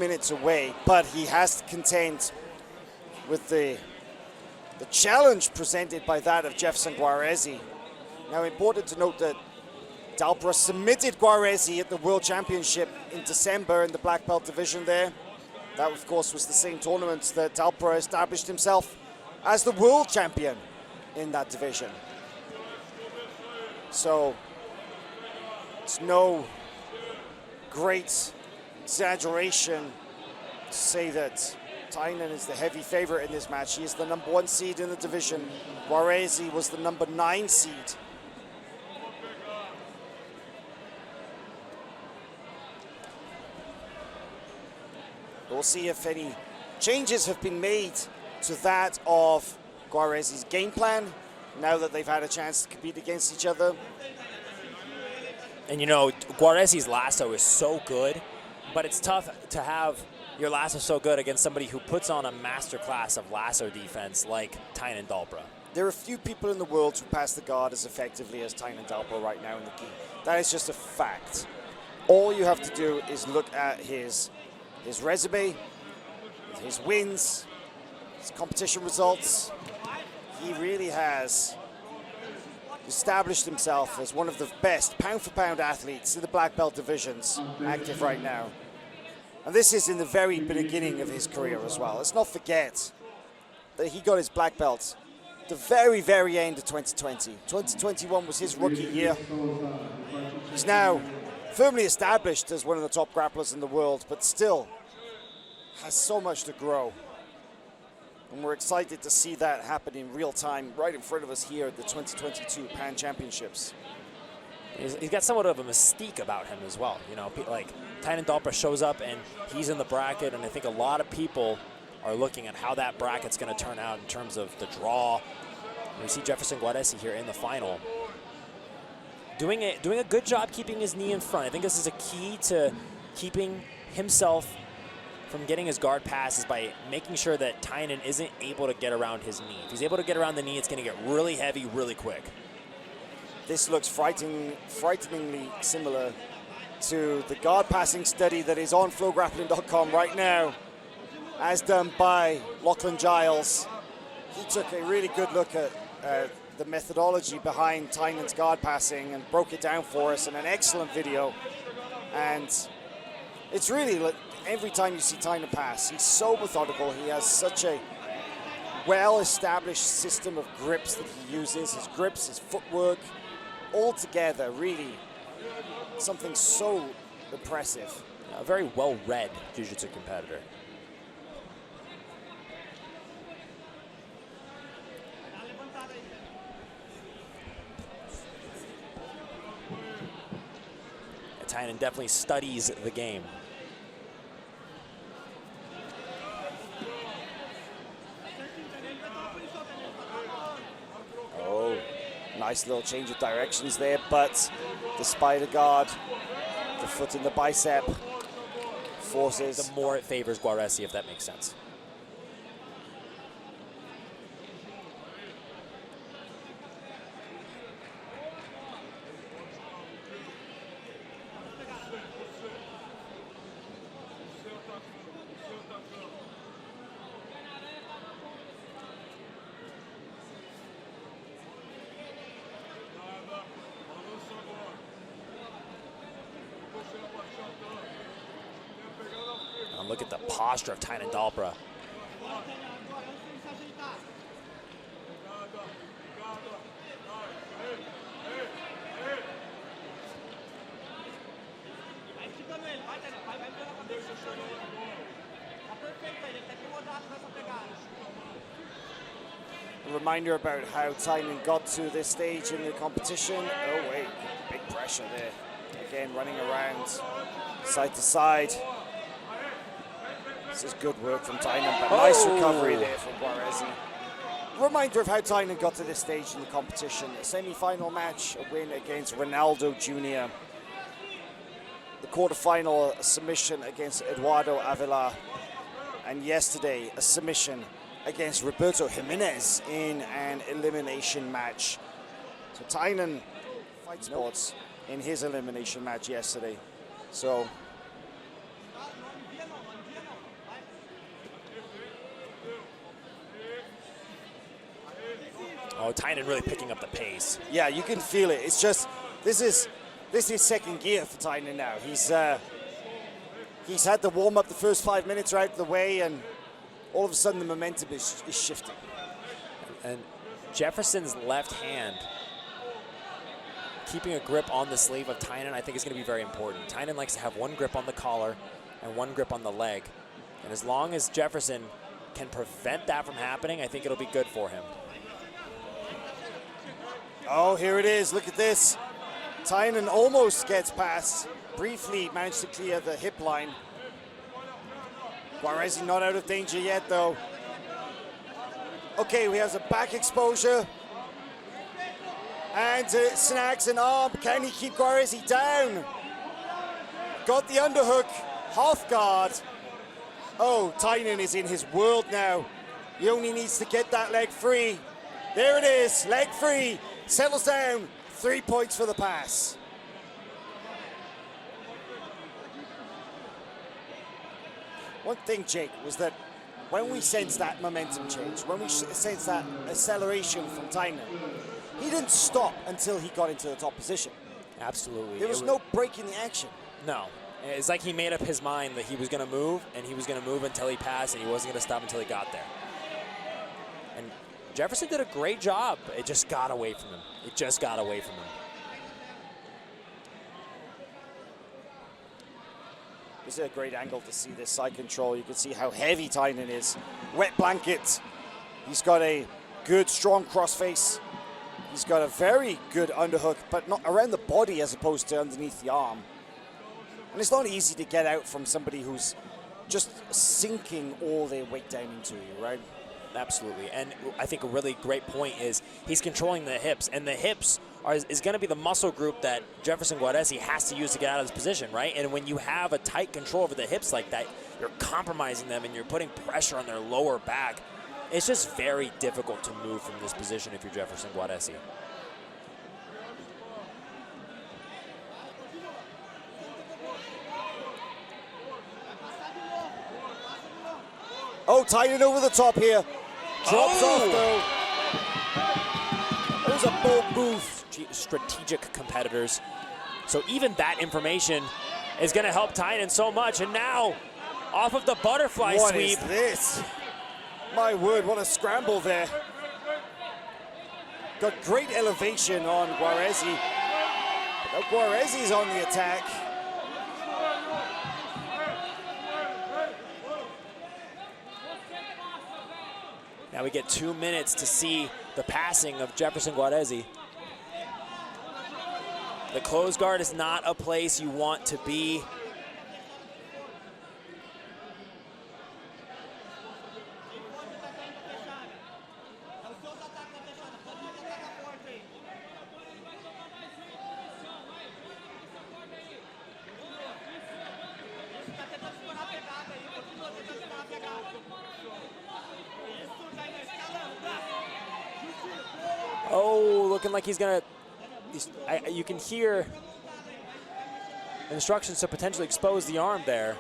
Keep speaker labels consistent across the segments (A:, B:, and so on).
A: minutes away, but he has to contend with the challenge presented by that of Jeferson Guaresi. Now, important to note that Dalpra submitted Guaresi at the World Championship in December in the black belt division there. That, of course, was the same tournament that Dalpra established himself as the world champion in that division. So, it's no great exaggeration to say that Tainan is the heavy favorite in this match. He is the #1 seed in the division. Guaresi was the #9 seed. We'll see if any changes have been made to that of Guaresi's game plan now that they've had a chance to compete against each other.
B: And you know, Guaresi's lasso is so good, but it's tough to have your lasso so good against somebody who puts on a masterclass of lasso defense like Tainan Dalpra.
A: There are few people in the world who pass the guard as effectively as Tainan Dalpra right now in the gi. That is just a fact. All you have to do is look at his resume, his wins, his competition results. He really has established himself as one of the best pound-for-pound athletes in the black belt divisions active right now. And this is in the very beginning of his career as well. Let's not forget that he got his black belt at the very, very end of 2020. 2021 was his rookie year. He's now firmly established as one of the top grapplers in the world, but still has so much to grow. And we're excited to see that happen in real time right in front of us here at the 2022 Pan Championships.
B: He's got somewhat of a mystique about him as well. You know, like Tainan Dalpra shows up and he's in the bracket, and I think a lot of people are looking at how that bracket's going to turn out in terms of the draw. We see Jeferson Guaresi here in the final, doing a good job keeping his knee in front. I think this is a key to keeping himself from getting his guard passes by making sure that Tainan isn't able to get around his knee. If he's able to get around the knee, it's going to get really heavy really quick.
A: This looks frighteningly similar to the guard passing study that is on flowgrappling.com right now, as done by Lachlan Giles. He took a really good look at the methodology behind Tainan's guard passing and broke it down for us in an excellent video. And it's really like every time you see Tainan pass, he's so methodical. He has such a well-established system of grips that he uses. His grips, his footwork, all together, really something so impressive.
B: A very well-read Jiu-Jitsu competitor. Tainan definitely studies the game.
A: Oh, nice little change of directions there, but the spider guard, the foot in the bicep, forces.
B: The more it favors Guaresi, if that makes sense. And look at the posture of Tainan Dalpra.
A: A reminder about how Tainan got to this stage in the competition. Oh wait, big pressure there. Again, running around side to side. This is good work from Tainan, but nice recovery there from Guaresi. Reminder of how Tainan got to this stage in the competition. A semi-final match, a win against Ronaldo Jr. The quarterfinal, a submission against Eduardo Avila. And yesterday, a submission against Roberto Jimenez in an elimination match. So Tainan fight sports in his elimination match yesterday. So
B: Oh, Tainan really picking up the pace.
A: Yeah, you can feel it. It's just, this is second gear for Tainan now. He's had the warm-up, the first 5 minutes are out of the way, and all of a sudden the momentum is shifting.
B: And Jeferson's left hand, keeping a grip on the sleeve of Tainan, I think is going to be very important. Tainan likes to have one grip on the collar and one grip on the leg. And as long as Jeferson can prevent that from happening, I think it'll be good for him.
A: Oh, here it is. Look at this. Tainan almost gets past. Briefly managed to clear the hip line. Guaresi not out of danger yet, though. Okay, we have a back exposure. And snags an arm. Can he keep Guaresi down? Got the underhook. Half guard. Oh, Tainan is in his world now. He only needs to get that leg free. There it is, leg free. Settles down. 3 points for the pass. One thing, Jake, was that when we sensed that momentum change, when we sensed that acceleration from Tainan, he didn't stop until he got into the top position.
B: Absolutely.
A: There was no break in the action.
B: No. It's like he made up his mind that he was going to move, and he was going to move until he passed, and he wasn't going to stop until he got there. And Jeferson did a great job. It just got away from him. It just got away from him.
A: This is a great angle to see this side control. You can see how heavy Tainan is. Wet blanket. He's got a good, strong crossface. He's got a very good underhook, but not around the body as opposed to underneath the arm. And it's not easy to get out from somebody who's just sinking all their weight down into you, right?
B: Absolutely. And I think a really great point is he's controlling the hips, and the hips is going to be the muscle group that Jeferson Guaresi has to use to get out of this position, right? And when you have a tight control over the hips like that, you're compromising them and you're putting pressure on their lower back. It's just very difficult to move from this position if you're Jeferson Guaresi.
A: Oh, Tainan over the top here. Drops off, though. That was a bold move.
B: Strategic competitors. So even that information is going to help Tainan so much. And now, off of the butterfly sweep.
A: What is this? My word, what a scramble there. Got great elevation on Guaresi. But now Guaresi's on the attack.
B: Now we get 2 minutes to see the passing of Jeferson Guaresi. The closed guard is not a place you want to be. Oh, looking like he's gonna, you can hear instructions to potentially expose the arm there.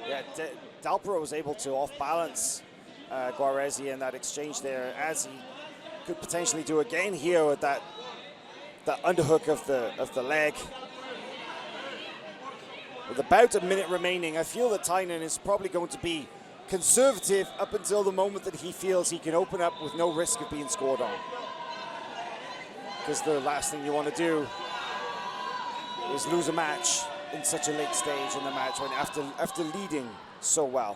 A: Yeah, Dalpra was able to off-balance Guaresi in that exchange there, as he could potentially do again here with that underhook of the leg. With about a minute remaining, I feel that Tainan is probably going to be conservative up until the moment that he feels he can open up with no risk of being scored on. Because the last thing you want to do is lose a match in such a late stage in the match when after leading so well.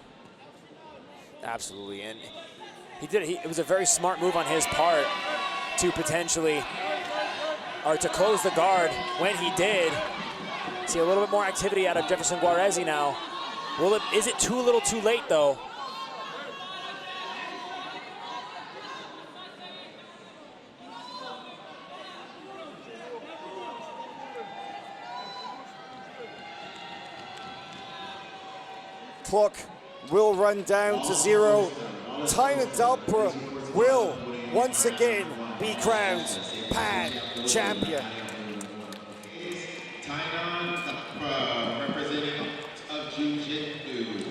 B: Absolutely, and he did. It was a very smart move on his part to potentially, or to close the guard when he did. See a little bit more activity out of Jeferson Guaresi now. Is it too little too late though?
A: Clock will run down to 0. Tainan Dalpra will once again be crowned Pan Champion.
C: Tainan Dalpra, representative of Jiu-Jitsu. News.